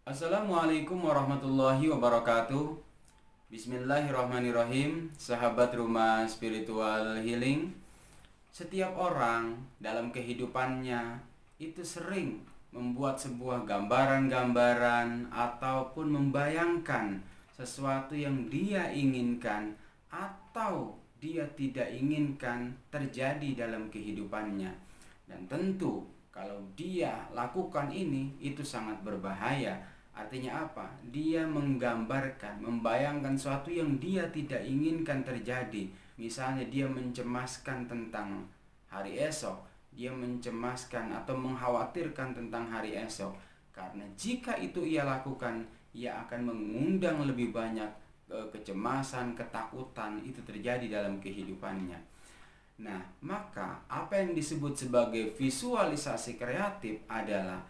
Assalamualaikum warahmatullahi wabarakatuh. Bismillahirrahmanirrahim. Sahabat rumah spiritual healing, setiap orang dalam kehidupannya itu sering membuat sebuah gambaran-gambaran ataupun membayangkan sesuatu yang dia inginkan atau dia tidak inginkan terjadi dalam kehidupannya. Dan tentu kalau dia lakukan ini itu sangat berbahaya. Artinya apa? Dia menggambarkan, membayangkan sesuatu yang dia tidak inginkan terjadi. Misalnya dia mencemaskan tentang hari esok, dia mencemaskan atau mengkhawatirkan tentang hari esok. Karena jika itu ia lakukan, ia akan mengundang lebih banyak kecemasan, ketakutan itu terjadi dalam kehidupannya. Nah, maka apa yang disebut sebagai visualisasi kreatif adalah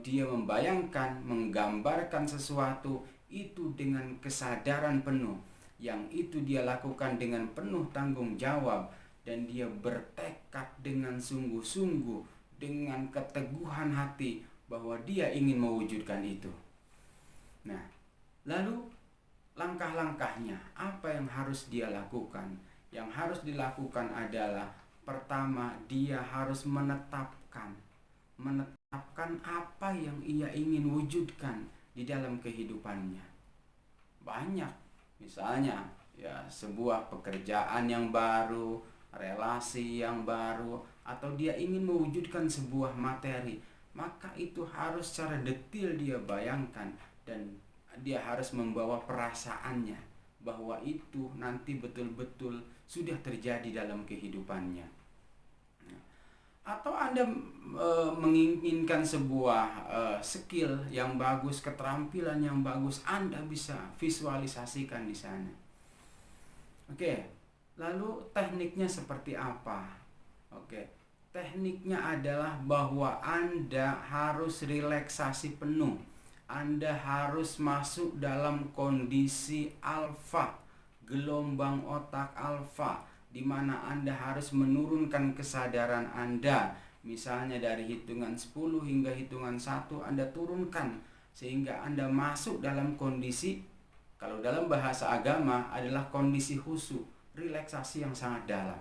dia membayangkan, menggambarkan sesuatu itu dengan kesadaran penuh, yang itu dia lakukan dengan penuh tanggung jawab, dan dia bertekad dengan sungguh-sungguh, dengan keteguhan hati bahwa dia ingin mewujudkan itu. Nah, lalu langkah-langkahnya apa yang harus dia lakukan? Yang harus dilakukan adalah pertama, dia harus menetapkan apa yang ia ingin wujudkan di dalam kehidupannya. Banyak, misalnya ya sebuah pekerjaan yang baru, relasi yang baru, atau dia ingin mewujudkan sebuah materi, maka itu harus secara detail dia bayangkan, dan dia harus membawa perasaannya bahwa itu nanti betul-betul sudah terjadi dalam kehidupannya. Atau Anda menginginkan sebuah skill yang bagus, keterampilan yang bagus, Anda bisa visualisasikan di sana. Oke, lalu tekniknya seperti apa? Oke, tekniknya adalah bahwa Anda harus relaksasi penuh. Anda harus masuk dalam kondisi alfa, gelombang otak alfa, di mana Anda harus menurunkan kesadaran Anda. Misalnya dari hitungan 10 hingga hitungan 1 Anda turunkan, sehingga Anda masuk dalam kondisi, kalau dalam bahasa agama adalah kondisi khusyuk, relaksasi yang sangat dalam.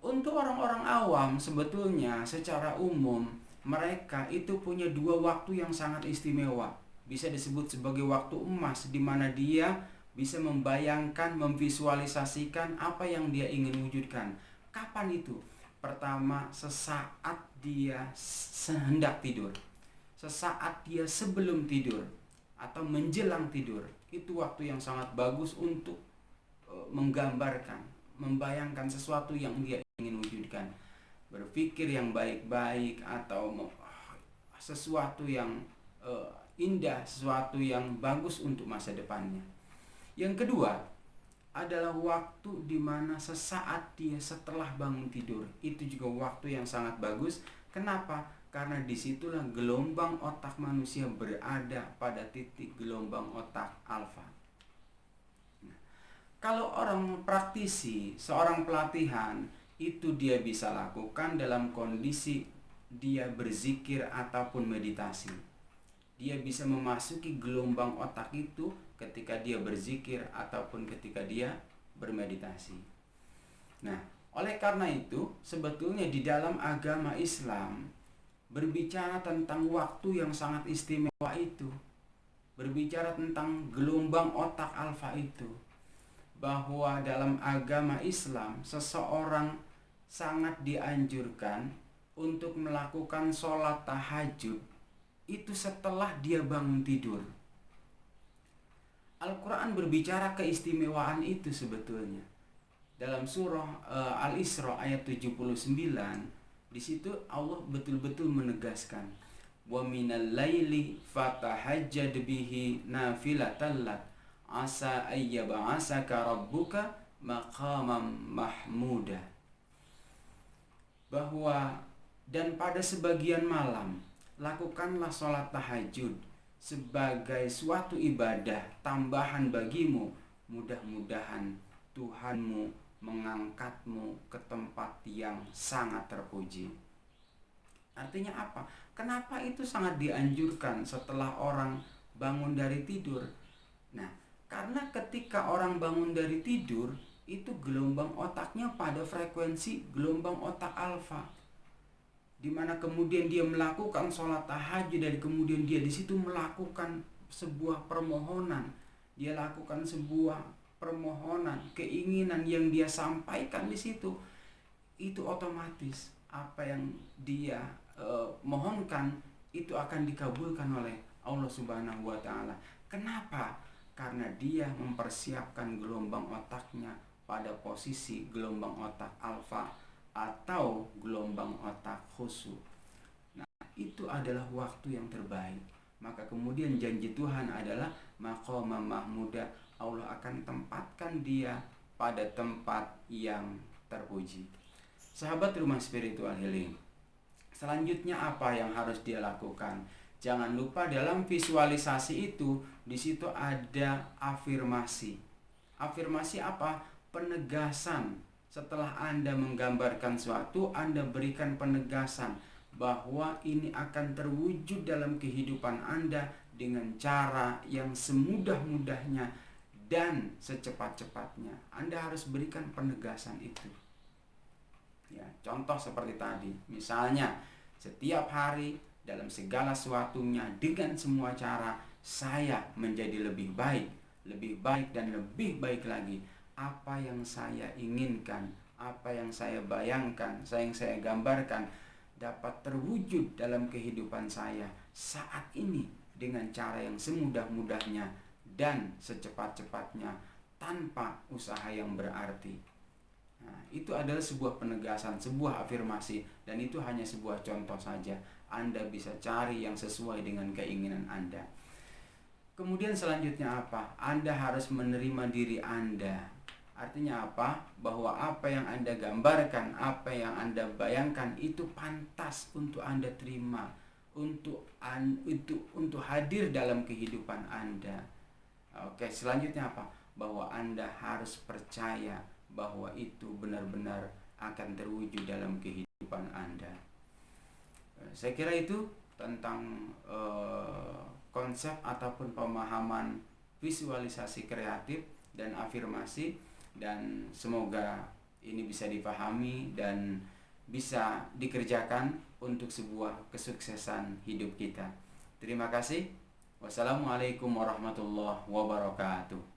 Untuk orang-orang awam sebetulnya secara umum mereka itu punya dua waktu yang sangat istimewa. Bisa disebut sebagai waktu emas, di mana dia bisa membayangkan, memvisualisasikan apa yang dia ingin wujudkan. Kapan itu? Pertama, sesaat dia hendak tidur, sesaat dia sebelum tidur, atau menjelang tidur. Itu waktu yang sangat bagus untuk menggambarkan, membayangkan sesuatu yang dia ingin wujudkan. Berpikir yang baik-baik, atau sesuatu yang indah, sesuatu yang bagus untuk masa depannya. Yang kedua adalah waktu di mana sesaat dia setelah bangun tidur. Itu juga waktu yang sangat bagus. Kenapa? Karena disitulah gelombang otak manusia berada pada titik gelombang otak alfa. Kalau orang praktisi, seorang pelatihan, itu dia bisa lakukan dalam kondisi dia berzikir ataupun meditasi. Dia bisa memasuki gelombang otak itu ketika dia berzikir ataupun ketika dia bermeditasi. Nah, oleh karena itu, sebetulnya di dalam agama Islam berbicara tentang waktu yang sangat istimewa itu, berbicara tentang gelombang otak alfa itu, bahwa dalam agama Islam seseorang sangat dianjurkan untuk melakukan sholat tahajud itu setelah dia bangun tidur. Al-Quran berbicara keistimewaan itu sebetulnya. Dalam surah Al-Isra ayat 79, di situ Allah betul-betul menegaskan, wa minal laili fatahajjad bihi nafilatan lak asa ayyab'asaka rabbuka maqamam mahmuda. Bahwa dan pada sebagian malam lakukanlah sholat tahajud sebagai suatu ibadah tambahan bagimu, mudah-mudahan Tuhanmu mengangkatmu ke tempat yang sangat terpuji. Artinya apa? Kenapa itu sangat dianjurkan setelah orang bangun dari tidur? Nah, karena ketika orang bangun dari tidur, itu gelombang otaknya pada frekuensi gelombang otak alfa, dimana kemudian dia melakukan sholat tahajud, dan kemudian dia di situ melakukan sebuah permohonan, dia lakukan sebuah permohonan, keinginan yang dia sampaikan di situ, itu otomatis apa yang dia mohonkan itu akan dikabulkan oleh Allah Subhanahu wa taala. Kenapa? Karena dia mempersiapkan gelombang otaknya pada posisi gelombang otak alfa atau gelombang otak khusyuk. Nah, itu adalah waktu yang terbaik. Maka kemudian janji Tuhan adalah maqama mahmuda, Allah akan tempatkan dia pada tempat yang terpuji. Sahabat Rumah Spiritual Healing, selanjutnya apa yang harus dia lakukan? Jangan lupa dalam visualisasi itu, di situ ada afirmasi. Afirmasi apa? Penegasan. Setelah Anda menggambarkan suatu, Anda berikan penegasan bahwa ini akan terwujud dalam kehidupan Anda dengan cara yang semudah-mudahnya dan secepat-cepatnya. Anda harus berikan penegasan itu. Ya, contoh seperti tadi, misalnya setiap hari dalam segala sesuatunya dengan semua cara saya menjadi lebih baik dan lebih baik lagi. Apa yang saya inginkan, apa yang saya bayangkan, yang saya gambarkan dapat terwujud dalam kehidupan saya saat ini dengan cara yang semudah-mudahnya dan secepat-cepatnya tanpa usaha yang berarti. Nah, itu adalah sebuah penegasan, sebuah afirmasi, dan itu hanya sebuah contoh saja. Anda bisa cari yang sesuai dengan keinginan Anda. Kemudian selanjutnya apa? Anda harus menerima diri Anda. Artinya apa? Bahwa apa yang Anda gambarkan, apa yang Anda bayangkan itu pantas untuk Anda terima, untuk hadir dalam kehidupan Anda. Oke, selanjutnya apa? Bahwa Anda harus percaya bahwa itu benar-benar akan terwujud dalam kehidupan Anda. Saya kira itu tentang konsep ataupun pemahaman visualisasi kreatif dan afirmasi, dan semoga ini bisa dipahami dan bisa dikerjakan untuk sebuah kesuksesan hidup kita. Terima kasih. Wassalamualaikum warahmatullahi wabarakatuh.